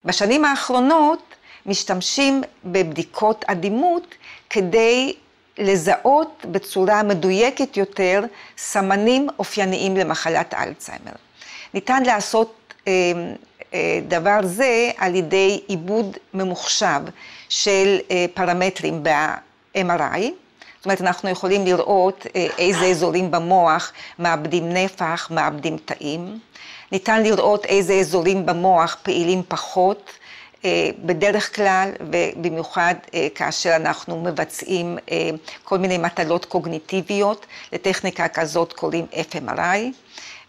בשנים האחרונות משתמשים בבדיקות הדימות כדי לזהות בצורה מדויקת יותר סמנים אופייניים למחלת האלצהיימר. ניתן לעשות דבר זה על ידי עיבוד ממוחשב של פרמטרים ב-MRI. זאת אומרת, אנחנו יכולים לראות איזה אזורים במוח מאבדים נפח, מאבדים תאים. ניתן לראות איזה אזורים במוח פעילים פחות, בדרך כלל, ובמיוחד כאשר אנחנו מבצעים כל מיני מטלות קוגניטיביות, לטכניקה כזאת קוראים FMRI,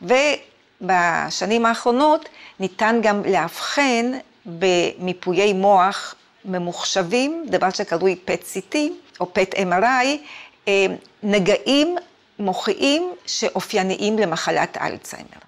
ובשנים האחרונות ניתן גם להבחן במיפויי מוח ממוחשבים, דבר שקרוי PET-CT או PET-MRI, נגעים מוחיים שאופייניים למחלת האלצהיימר.